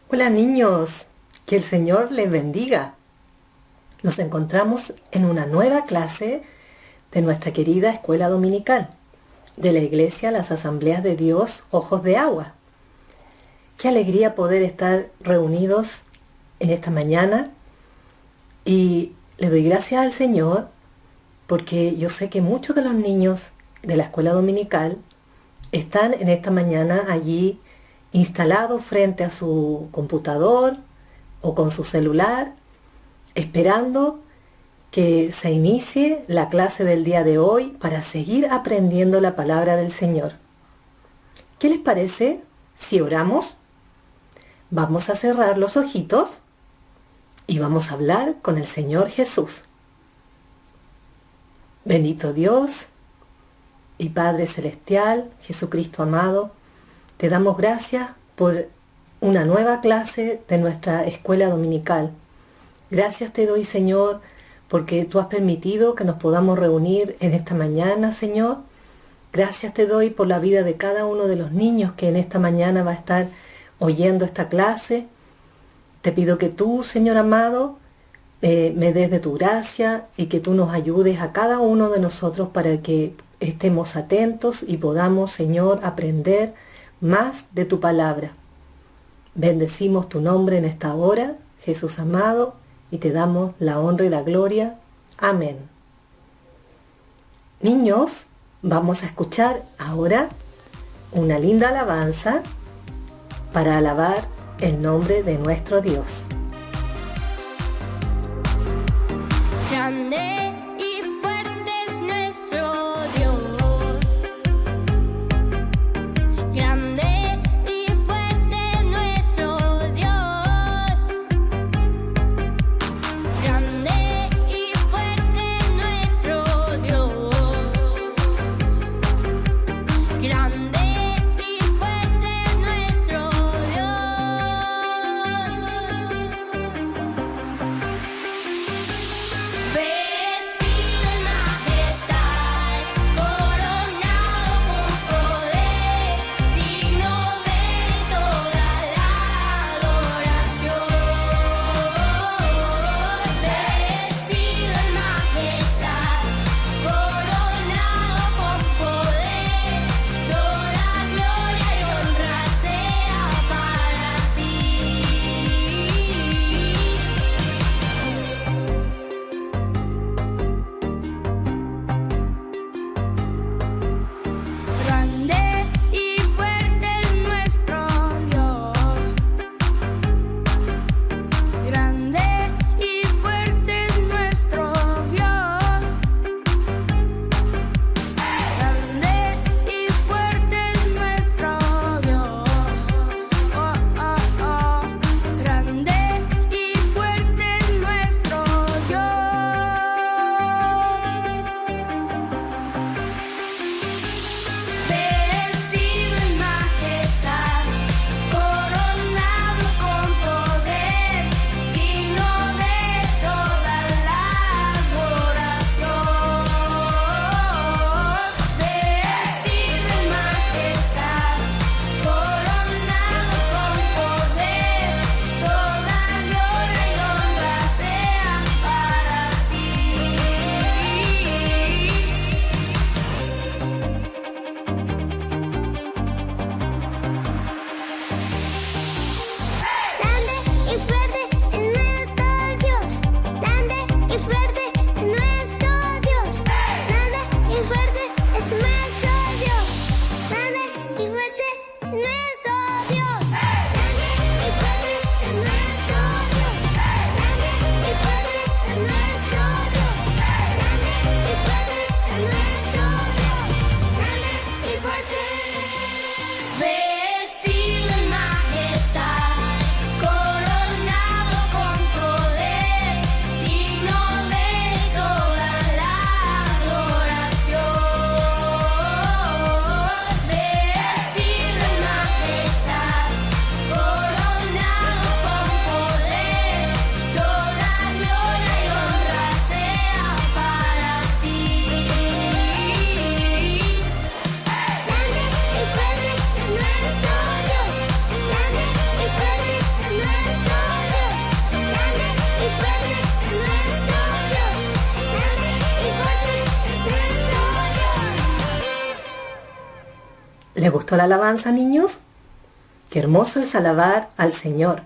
Hola niños, que el Señor les bendiga. Nos encontramos en una nueva clase de nuestra querida escuela dominical de la Iglesia Las Asambleas de Dios, Ojos de Agua. Qué alegría poder estar reunidos en esta mañana y le doy gracias al Señor porque yo sé que muchos de los niños de la escuela dominical están en esta mañana allí instalados frente a su computador o con su celular, esperando que se inicie la clase del día de hoy para seguir aprendiendo la palabra del Señor. ¿Qué les parece si oramos? Vamos a cerrar los ojitos y vamos a hablar con el Señor Jesús. Bendito Dios y Padre Celestial, Jesucristo amado, te damos gracias por una nueva clase de nuestra escuela dominical. Gracias te doy, Señor, porque tú has permitido que nos podamos reunir en esta mañana, Señor. Gracias te doy por la vida de cada uno de los niños que en esta mañana va a estar oyendo esta clase. Te pido que tú, Señor amado, me des de tu gracia y que tú nos ayudes a cada uno de nosotros para que estemos atentos y podamos, Señor, aprender más de tu palabra. Bendecimos tu nombre en esta hora, Jesús amado, y te damos la honra y la gloria. Amén. Niños, vamos a escuchar ahora una linda alabanza para alabar el nombre de nuestro Dios. Grande y fuerte es nuestro Dios. Grande y fuerte es nuestro Dios. Grande y fuerte es nuestro Dios. Grande y fuerte es nuestro Dios. ¿Les gustó la alabanza, niños? Qué hermoso es alabar al Señor.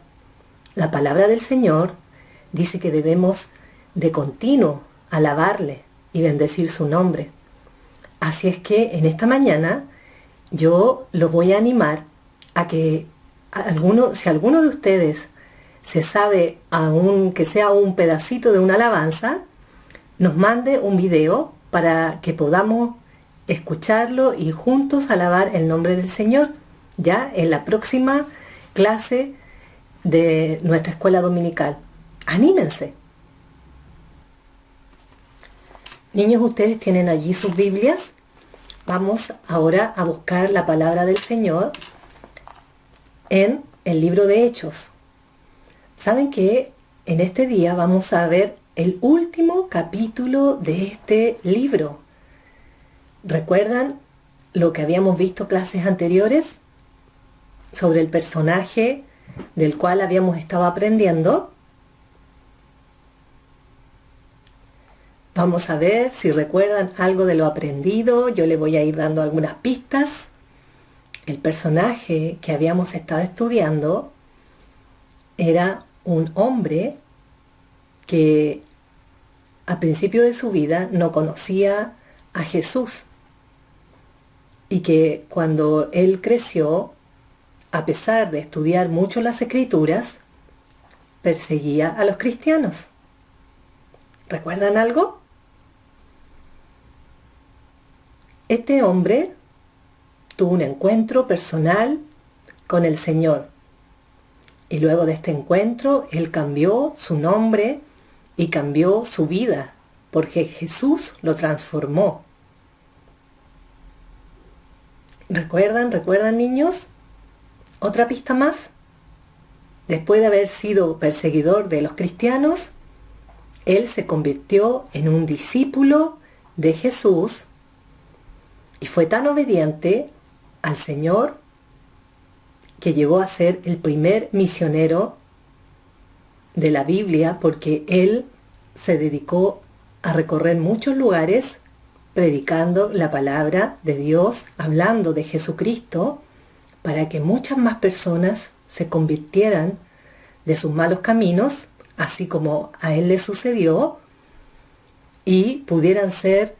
La palabra del Señor dice que debemos de continuo alabarle y bendecir su nombre. Así es que en esta mañana yo los voy a animar a que si alguno de ustedes se sabe, aunque sea un pedacito de una alabanza, nos mande un video para que podamos escucharlo y juntos alabar el nombre del Señor, ya en la próxima clase de nuestra escuela dominical. ¡Anímense! Niños, ustedes tienen allí sus Biblias. Vamos ahora a buscar la palabra del Señor en el libro de Hechos. ¿Saben que en este día vamos a ver el último capítulo de este libro? ¿Recuerdan lo que habíamos visto clases anteriores sobre el personaje del cual habíamos estado aprendiendo? Vamos a ver si recuerdan algo de lo aprendido. Yo les voy a ir dando algunas pistas. El personaje que habíamos estado estudiando era un hombre que a principio de su vida no conocía a Jesús y que cuando él creció, a pesar de estudiar mucho las Escrituras, perseguía a los cristianos. ¿Recuerdan algo? Este hombre tuvo un encuentro personal con el Señor. Y luego de este encuentro, él cambió su nombre y cambió su vida, porque Jesús lo transformó. ¿Recuerdan, niños? Otra pista más. Después de haber sido perseguidor de los cristianos, él se convirtió en un discípulo de Jesús y fue tan obediente al Señor que llegó a ser el primer misionero de la Biblia, porque él se dedicó a recorrer muchos lugares predicando la palabra de Dios, hablando de Jesucristo, para que muchas más personas se convirtieran de sus malos caminos, así como a él le sucedió, y pudieran ser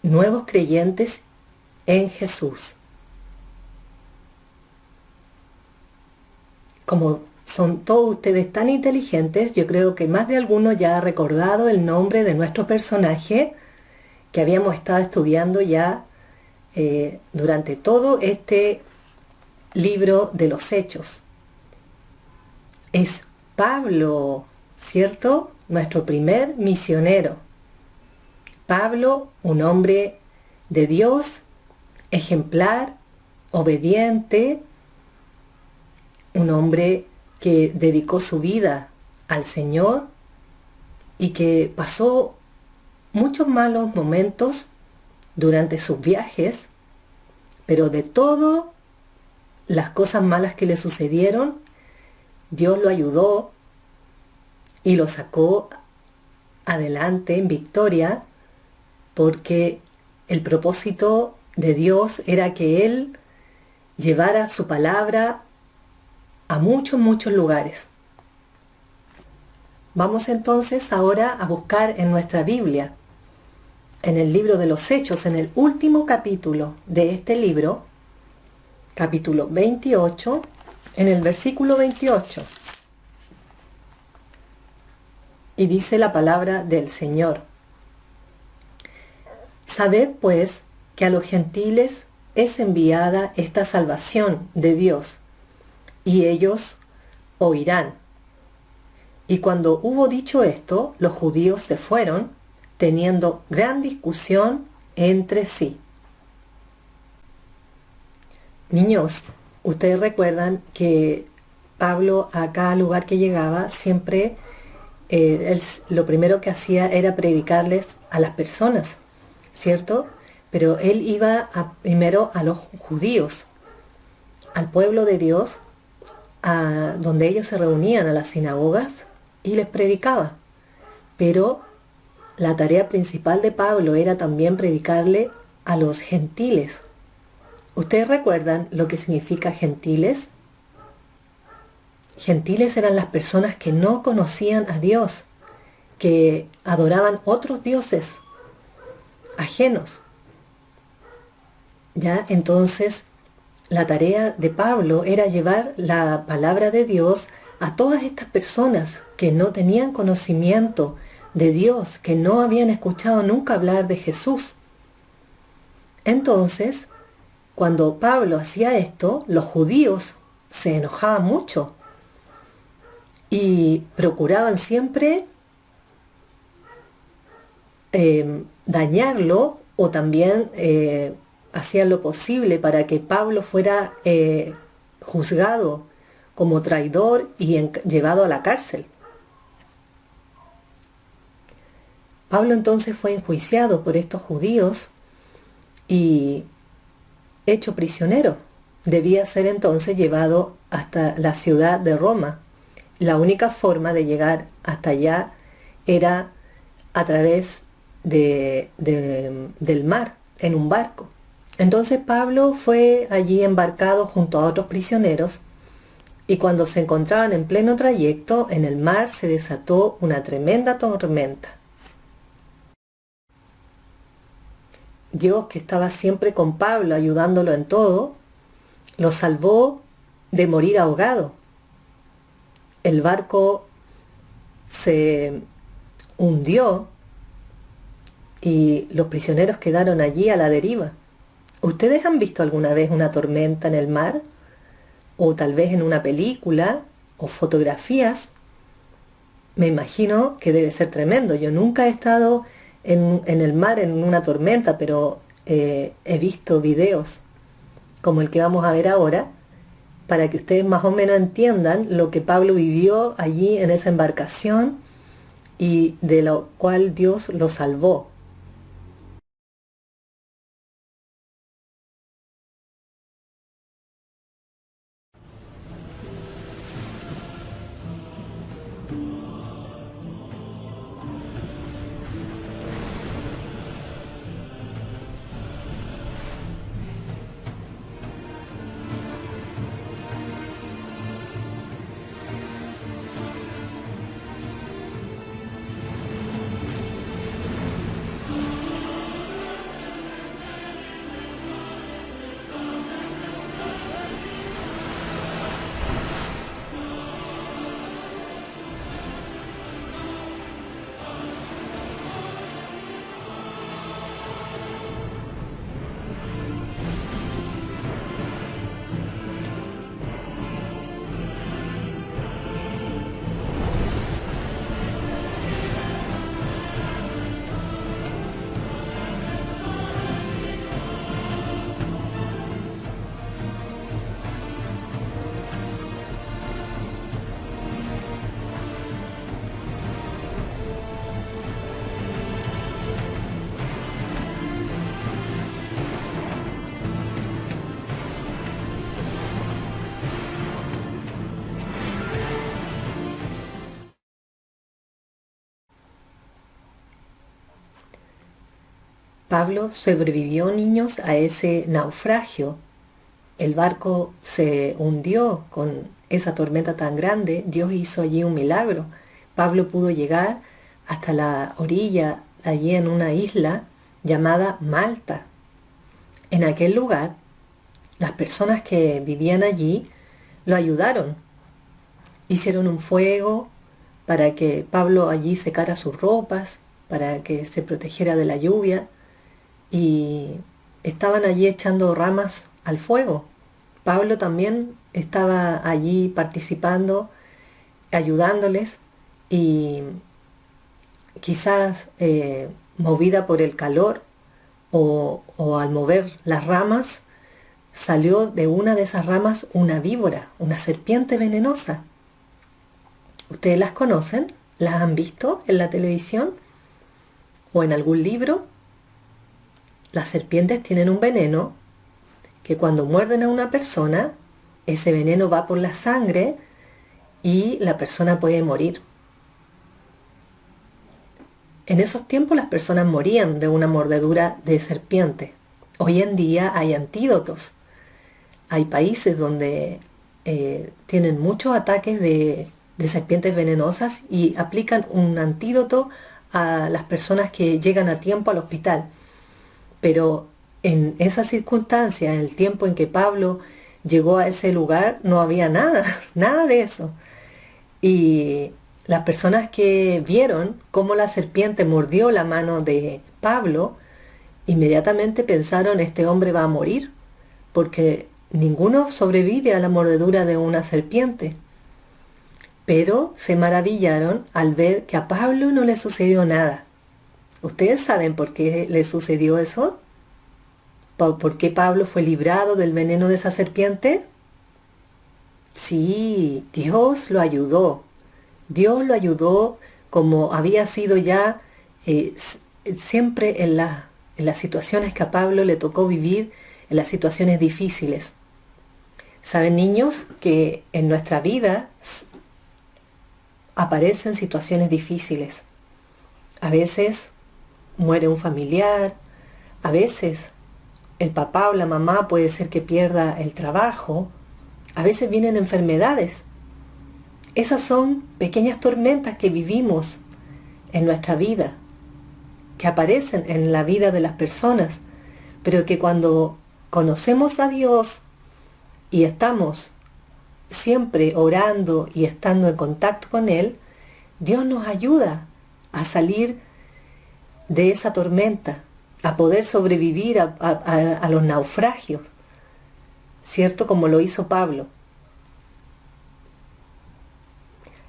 nuevos creyentes en Jesús. Como son todos ustedes tan inteligentes, yo creo que más de alguno ya ha recordado el nombre de nuestro personaje que habíamos estado estudiando ya durante todo este libro de los Hechos. Es Pablo, ¿cierto? Nuestro primer misionero. Pablo, un hombre de Dios, ejemplar, obediente, un hombre que dedicó su vida al Señor y que pasó muchos malos momentos durante sus viajes, pero de todas las cosas malas que le sucedieron, Dios lo ayudó y lo sacó adelante en victoria, porque el propósito de Dios era que él llevara su palabra a muchos lugares. Vamos entonces ahora a buscar en nuestra Biblia, en el libro de los Hechos, en el último capítulo de este libro, capítulo 28, en el versículo 28. Y dice la palabra del Señor: Sabed pues que a los gentiles es enviada esta salvación de Dios, y ellos oirán. Y cuando hubo dicho esto, los judíos se fueron, teniendo gran discusión entre sí. Niños, ustedes recuerdan que Pablo a cada lugar que llegaba siempre lo primero que hacía era predicarles a las personas, ¿cierto? Pero él iba primero a los judíos, al pueblo de Dios, donde ellos se reunían, a las sinagogas, y les predicaba. Pero la tarea principal de Pablo era también predicarle a los gentiles. ¿Ustedes recuerdan lo que significa gentiles? Gentiles eran las personas que no conocían a Dios, que adoraban otros dioses ajenos. ¿Ya? Entonces, la tarea de Pablo era llevar la palabra de Dios a todas estas personas que no tenían conocimiento de Dios, que no habían escuchado nunca hablar de Jesús. Entonces, cuando Pablo hacía esto, los judíos se enojaban mucho y procuraban siempre dañarlo, o también hacían lo posible para que Pablo fuera juzgado como traidor y llevado a la cárcel. Pablo entonces fue enjuiciado por estos judíos y hecho prisionero. Debía ser entonces llevado hasta la ciudad de Roma. La única forma de llegar hasta allá era a través del mar, en un barco. Entonces Pablo fue allí embarcado junto a otros prisioneros, y cuando se encontraban en pleno trayecto, en el mar se desató una tremenda tormenta. Dios, que estaba siempre con Pablo, ayudándolo en todo, lo salvó de morir ahogado. El barco se hundió y los prisioneros quedaron allí a la deriva. ¿Ustedes han visto alguna vez una tormenta en el mar? O tal vez en una película o fotografías. Me imagino que debe ser tremendo. Yo nunca he estado en el mar en una tormenta, pero he visto videos como el que vamos a ver ahora, para que ustedes más o menos entiendan lo que Pablo vivió allí en esa embarcación y de lo cual Dios lo salvó. Pablo sobrevivió, niños, a ese naufragio. El barco se hundió con esa tormenta tan grande. Dios hizo allí un milagro. Pablo pudo llegar hasta la orilla, allí en una isla llamada Malta. En aquel lugar, las personas que vivían allí lo ayudaron. Hicieron un fuego para que Pablo allí secara sus ropas, para que se protegiera de la lluvia, y estaban allí echando ramas al fuego. Pablo también estaba allí participando, ayudándoles, y quizás movida por el calor o al mover las ramas, salió de una de esas ramas una víbora, una serpiente venenosa. ¿Ustedes las conocen? ¿Las han visto en la televisión o en algún libro? Las serpientes tienen un veneno que cuando muerden a una persona, ese veneno va por la sangre y la persona puede morir. En esos tiempos las personas morían de una mordedura de serpiente. Hoy en día hay antídotos hay países donde tienen muchos ataques de serpientes venenosas y aplican un antídoto a las personas que llegan a tiempo al hospital. Pero en esa circunstancia, en el tiempo en que Pablo llegó a ese lugar, no había nada, nada de eso. Y las personas que vieron cómo la serpiente mordió la mano de Pablo, inmediatamente pensaron, este hombre va a morir, porque ninguno sobrevive a la mordedura de una serpiente. Pero se maravillaron al ver que a Pablo no le sucedió nada. ¿Ustedes saben por qué le sucedió eso? ¿Por qué Pablo fue librado del veneno de esa serpiente? Sí, Dios lo ayudó. Dios lo ayudó como había sido ya siempre en las situaciones que a Pablo le tocó vivir, en las situaciones difíciles. ¿Saben, niños, que en nuestra vida aparecen situaciones difíciles? A veces muere un familiar, a veces el papá o la mamá puede ser que pierda el trabajo, a veces vienen enfermedades. Esas son pequeñas tormentas que vivimos en nuestra vida, que aparecen en la vida de las personas, pero que cuando conocemos a Dios y estamos siempre orando y estando en contacto con Él, Dios nos ayuda a salir de esa tormenta, a poder sobrevivir a los naufragios, ¿cierto? Como lo hizo Pablo.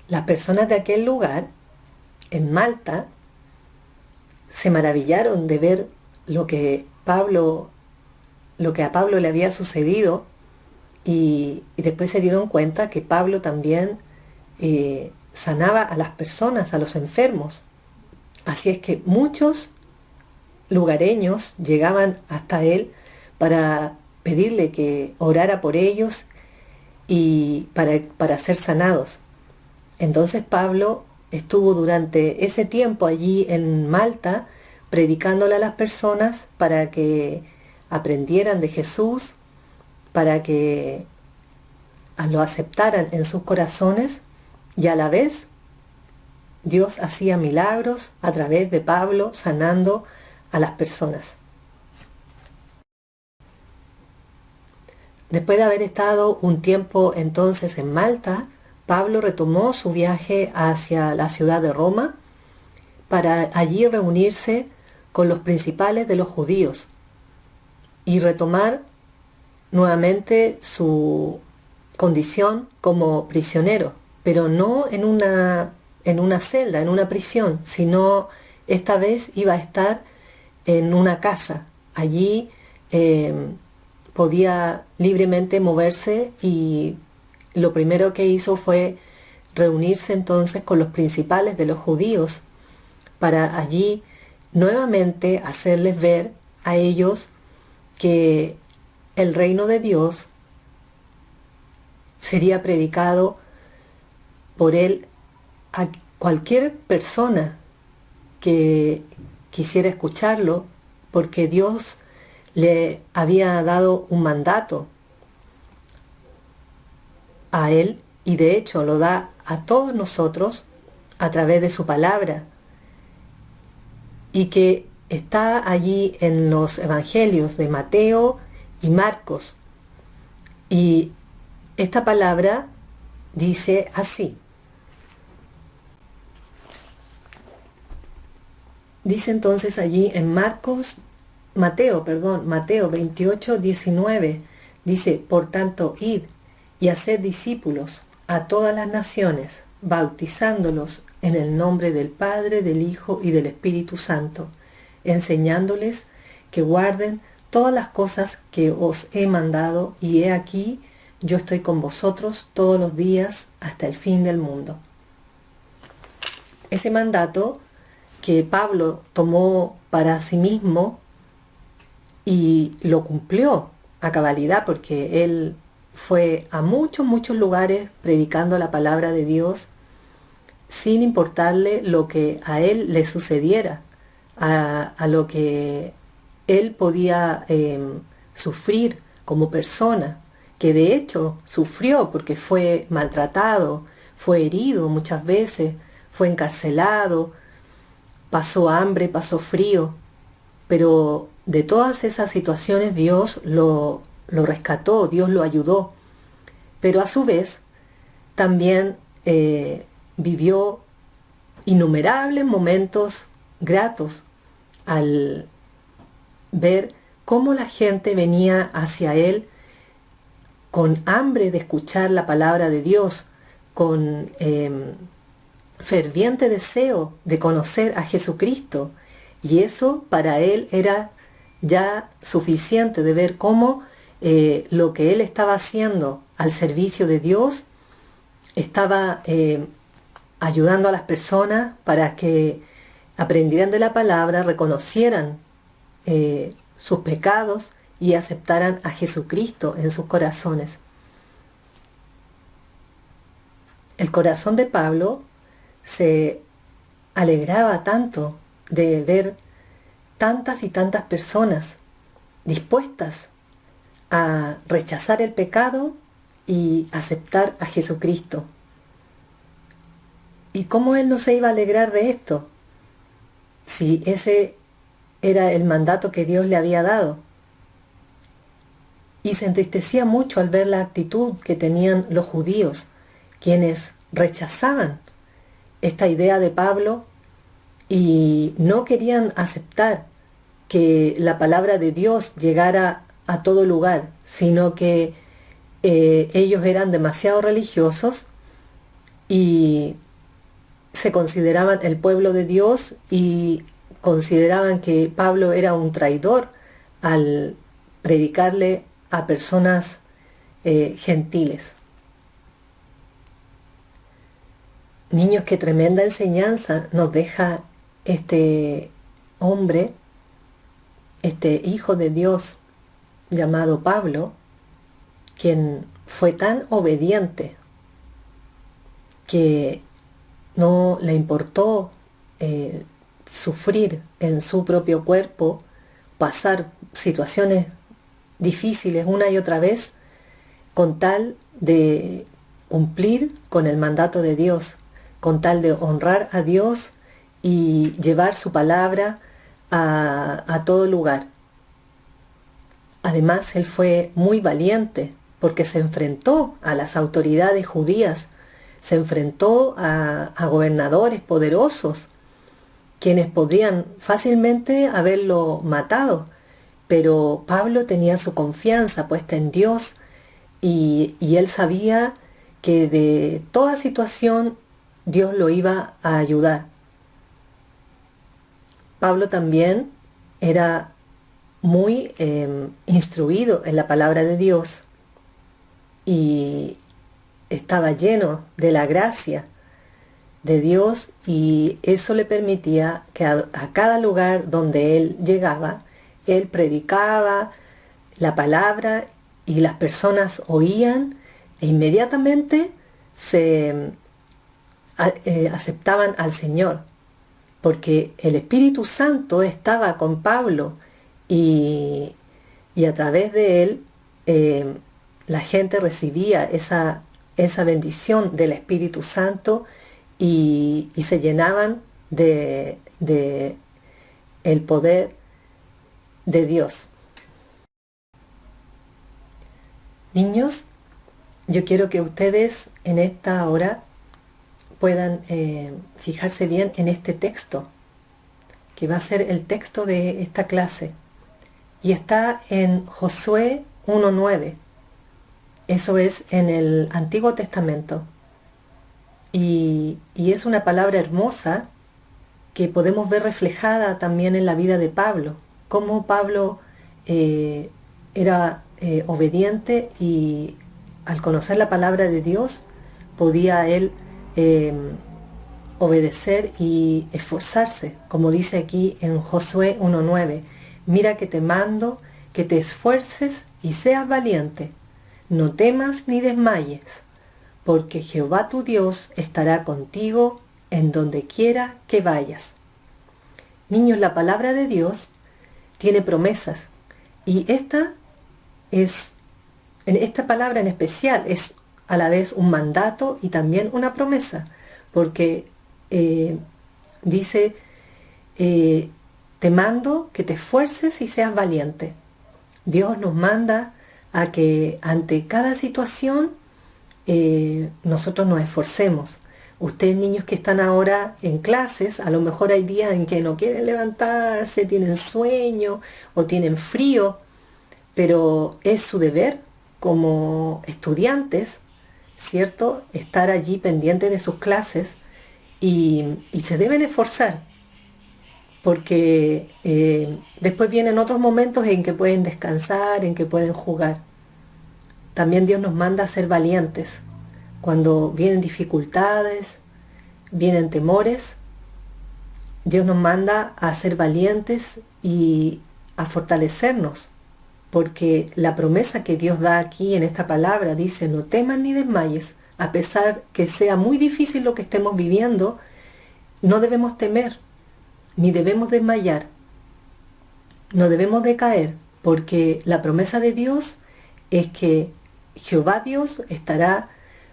Las personas de aquel lugar, en Malta, se maravillaron de ver lo que a Pablo le había sucedido y después se dieron cuenta que Pablo también sanaba a las personas, a los enfermos. Así es que muchos lugareños llegaban hasta él para pedirle que orara por ellos y para ser sanados. Entonces Pablo estuvo durante ese tiempo allí en Malta predicándole a las personas para que aprendieran de Jesús, para que lo aceptaran en sus corazones, y a la vez Dios hacía milagros a través de Pablo sanando a las personas. Después de haber estado un tiempo entonces en Malta, Pablo retomó su viaje hacia la ciudad de Roma para allí reunirse con los principales de los judíos y retomar nuevamente su condición como prisionero, pero no en una celda, en una prisión, sino esta vez iba a estar en una casa. Allí podía libremente moverse y lo primero que hizo fue reunirse entonces con los principales de los judíos para allí nuevamente hacerles ver a ellos que el reino de Dios sería predicado por él a cualquier persona que quisiera escucharlo, porque Dios le había dado un mandato a él, y de hecho lo da a todos nosotros a través de su palabra, y que está allí en los evangelios de Mateo y Marcos. Y esta palabra dice así. Dice entonces allí en Mateo 28, 19, dice, por tanto, id y haced discípulos a todas las naciones, bautizándolos en el nombre del Padre, del Hijo y del Espíritu Santo, enseñándoles que guarden todas las cosas que os he mandado, y he aquí, yo estoy con vosotros todos los días hasta el fin del mundo. Ese mandato que Pablo tomó para sí mismo y lo cumplió a cabalidad, porque él fue a muchos lugares predicando la palabra de Dios sin importarle lo que a él le sucediera, a lo que él podía sufrir como persona. que de hecho sufrió porque fue maltratado, fue herido muchas veces, fue encarcelado, pasó hambre, pasó frío, pero de todas esas situaciones Dios lo rescató, Dios lo ayudó, pero a su vez también vivió innumerables momentos gratos al ver cómo la gente venía hacia él con hambre de escuchar la palabra de Dios, con ferviente deseo de conocer a Jesucristo. Y eso para él era ya suficiente de ver cómo lo que él estaba haciendo al servicio de Dios estaba ayudando a las personas para que aprendieran de la palabra, reconocieran sus pecados y aceptaran a Jesucristo en sus corazones. El corazón de Pablo se alegraba tanto de ver tantas y tantas personas dispuestas a rechazar el pecado y aceptar a Jesucristo. ¿Y cómo él no se iba a alegrar de esto? Si ese era el mandato que Dios le había dado. Y se entristecía mucho al ver la actitud que tenían los judíos, quienes rechazaban esta idea de Pablo y no querían aceptar que la palabra de Dios llegara a todo lugar, sino que ellos eran demasiado religiosos y se consideraban el pueblo de Dios y consideraban que Pablo era un traidor al predicarle a personas gentiles. Niños, qué tremenda enseñanza nos deja este hombre, este hijo de Dios llamado Pablo, quien fue tan obediente que no le importó sufrir en su propio cuerpo, pasar situaciones difíciles una y otra vez, con tal de cumplir con el mandato de Dios, con tal de honrar a Dios y llevar su palabra a todo lugar. Además, él fue muy valiente porque se enfrentó a las autoridades judías, se enfrentó a gobernadores poderosos, quienes podrían fácilmente haberlo matado, pero Pablo tenía su confianza puesta en Dios y él sabía que de toda situación Dios lo iba a ayudar. Pablo también era muy instruido en la palabra de Dios y estaba lleno de la gracia de Dios, y eso le permitía que a cada lugar donde él llegaba, él predicaba la palabra y las personas oían e inmediatamente se aceptaban al Señor, porque el Espíritu Santo estaba con Pablo y a través de él la gente recibía esa bendición del Espíritu Santo y se llenaban de el poder de Dios. Niños, yo quiero que ustedes en esta hora puedan fijarse bien en este texto, que va a ser el texto de esta clase, y está en Josué 1:9. Eso es en el Antiguo Testamento. Y es una palabra hermosa que podemos ver reflejada también en la vida de Pablo, cómo Pablo era obediente y al conocer la palabra de Dios podía él obedecer y esforzarse, como dice aquí en Josué 1:9. Mira que te mando que te esfuerces y seas valiente, no temas ni desmayes, porque Jehová tu Dios estará contigo en donde quiera que vayas. Niños, la palabra de Dios tiene promesas y esta es en esta palabra en especial es a la vez un mandato y también una promesa, porque dice, te mando que te esfuerces y seas valiente. Dios nos manda a que ante cada situación nosotros nos esforcemos. Ustedes, niños que están ahora en clases, a lo mejor hay días en que no quieren levantarse, tienen sueño o tienen frío, pero es su deber como estudiantes, ¿cierto?, estar allí pendientes de sus clases y se deben esforzar, porque después vienen otros momentos en que pueden descansar, en que pueden jugar. También Dios nos manda a ser valientes. Cuando vienen dificultades, vienen temores, Dios nos manda a ser valientes y a fortalecernos, porque la promesa que Dios da aquí en esta palabra dice, no temas ni desmayes, a pesar que sea muy difícil lo que estemos viviendo, no debemos temer, ni debemos desmayar, no debemos decaer, porque la promesa de Dios es que Jehová Dios estará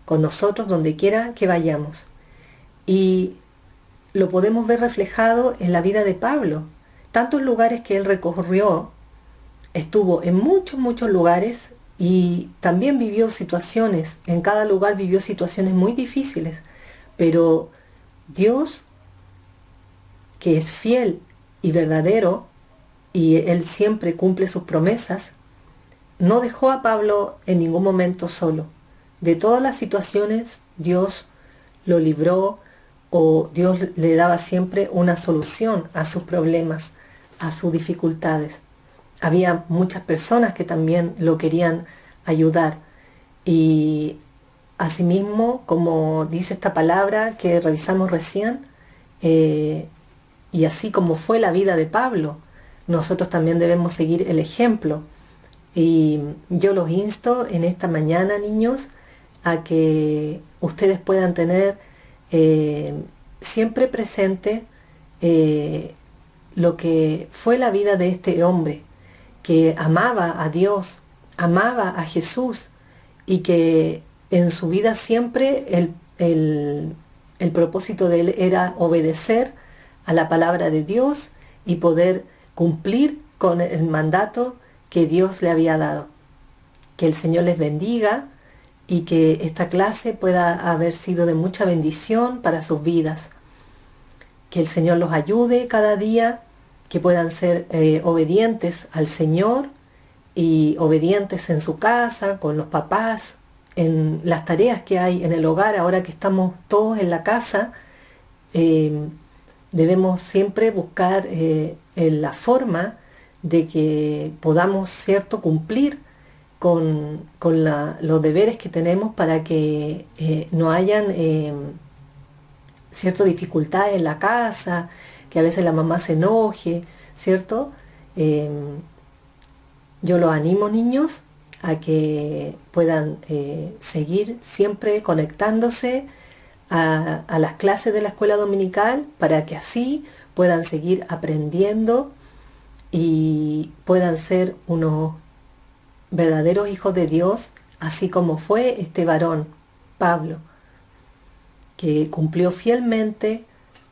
con nosotros donde quiera que vayamos. Y lo podemos ver reflejado en la vida de Pablo. Tantos lugares que él recorrió, estuvo en muchos lugares y también vivió situaciones, en cada lugar vivió situaciones muy difíciles, pero Dios, que es fiel y verdadero, y Él siempre cumple sus promesas, no dejó a Pablo en ningún momento solo. De todas las situaciones, Dios lo libró o Dios le daba siempre una solución a sus problemas, a sus dificultades. Había muchas personas que también lo querían ayudar y asimismo, como dice esta palabra que revisamos recién, y así como fue la vida de Pablo, nosotros también debemos seguir el ejemplo. Y yo los insto en esta mañana, niños, a que ustedes puedan tener siempre presente lo que fue la vida de este hombre, que amaba a Dios, amaba a Jesús, y que en su vida siempre el propósito de él era obedecer a la palabra de Dios y poder cumplir con el mandato que Dios le había dado. Que el Señor les bendiga y que esta clase pueda haber sido de mucha bendición para sus vidas. Que el Señor los ayude cada día, que puedan ser obedientes al Señor y obedientes en su casa, con los papás, en las tareas que hay en el hogar. Ahora que estamos todos en la casa, debemos siempre buscar la forma de que podamos, ¿cierto?, cumplir con los deberes que tenemos para que no hayan ciertas dificultades en la casa, que a veces la mamá se enoje, ¿cierto? Yo los animo, niños, a que puedan seguir siempre conectándose a las clases de la escuela dominical, para que así puedan seguir aprendiendo y puedan ser unos verdaderos hijos de Dios, así como fue este varón, Pablo, que cumplió fielmente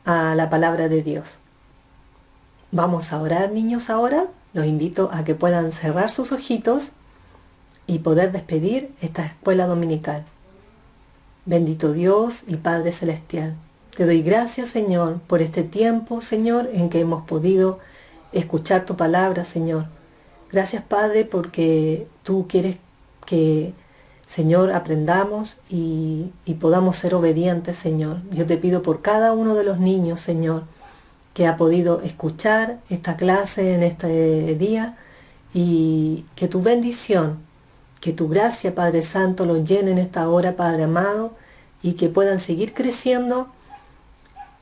a la palabra de Dios. Vamos a orar, niños, ahora. Los invito a que puedan cerrar sus ojitos y poder despedir esta escuela dominical. Bendito Dios y Padre Celestial, te doy gracias, Señor, por este tiempo, Señor, en que hemos podido escuchar tu palabra, Señor. Gracias, Padre, porque tú quieres que, Señor, aprendamos y podamos ser obedientes, Señor. Yo te pido por cada uno de los niños, Señor, que ha podido escuchar esta clase en este día, y que tu bendición, que tu gracia, Padre Santo, los llene en esta hora, Padre amado, y que puedan seguir creciendo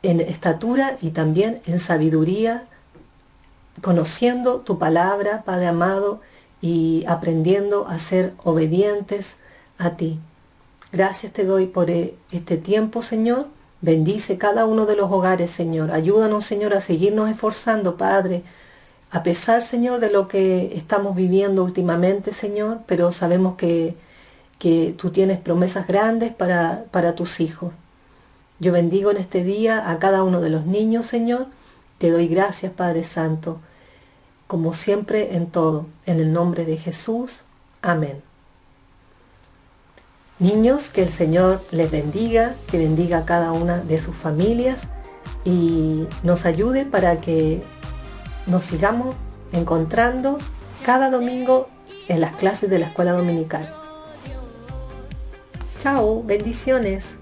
en estatura y también en sabiduría, conociendo tu palabra, Padre amado, y aprendiendo a ser obedientes a ti. Gracias te doy por este tiempo, Señor. Bendice cada uno de los hogares, Señor. Ayúdanos, Señor, a seguirnos esforzando, Padre, a pesar, Señor, de lo que estamos viviendo últimamente, Señor, pero sabemos que tú tienes promesas grandes para tus hijos. Yo bendigo en este día a cada uno de los niños, Señor. Te doy gracias, Padre Santo, como siempre en todo. En el nombre de Jesús. Amén. Niños, que el Señor les bendiga, que bendiga a cada una de sus familias y nos ayude para que nos sigamos encontrando cada domingo en las clases de la escuela dominical. Chao, bendiciones.